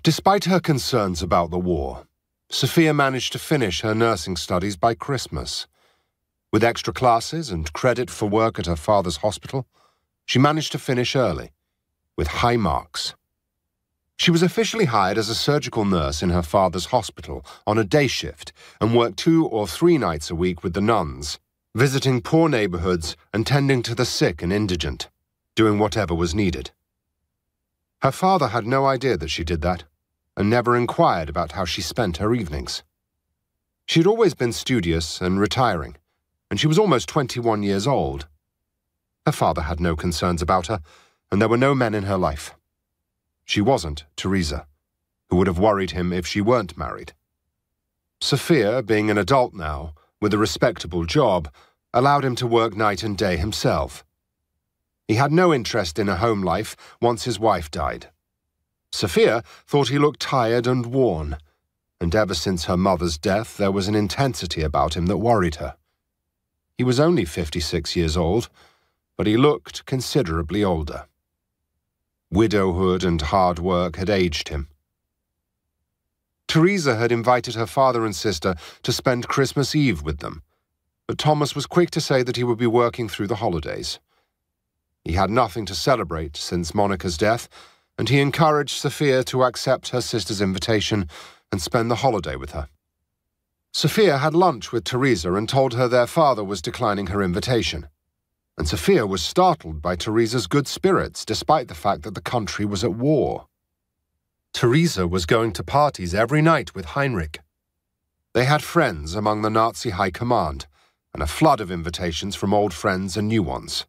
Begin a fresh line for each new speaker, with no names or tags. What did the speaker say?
Despite her concerns about the war, Sophia managed to finish her nursing studies by Christmas. With extra classes and credit for work at her father's hospital, she managed to finish early, with high marks. She was officially hired as a surgical nurse in her father's hospital on a day shift and worked 2 or 3 nights a week with the nuns, visiting poor neighborhoods and tending to the sick and indigent, doing whatever was needed. Her father had no idea that she did that, and never inquired about how she spent her evenings. She had always been studious and retiring, and she was almost 21 years old. Her father had no concerns about her, and there were no men in her life. She wasn't Theresa, who would have worried him if she weren't married. Sophia, being an adult now, with a respectable job, allowed him to work night and day himself. He had no interest in a home life once his wife died. Sophia thought he looked tired and worn, and ever since her mother's death there was an intensity about him that worried her. He was only 56 years old, but he looked considerably older. Widowhood and hard work had aged him. Theresa had invited her father and sister to spend Christmas Eve with them, but Thomas was quick to say that he would be working through the holidays. He had nothing to celebrate since Monica's death, and he encouraged Sophia to accept her sister's invitation and spend the holiday with her. Sophia had lunch with Theresa and told her their father was declining her invitation, and Sophia was startled by Theresa's good spirits despite the fact that the country was at war. Theresa was going to parties every night with Heinrich. They had friends among the Nazi high command, and a flood of invitations from old friends and new ones.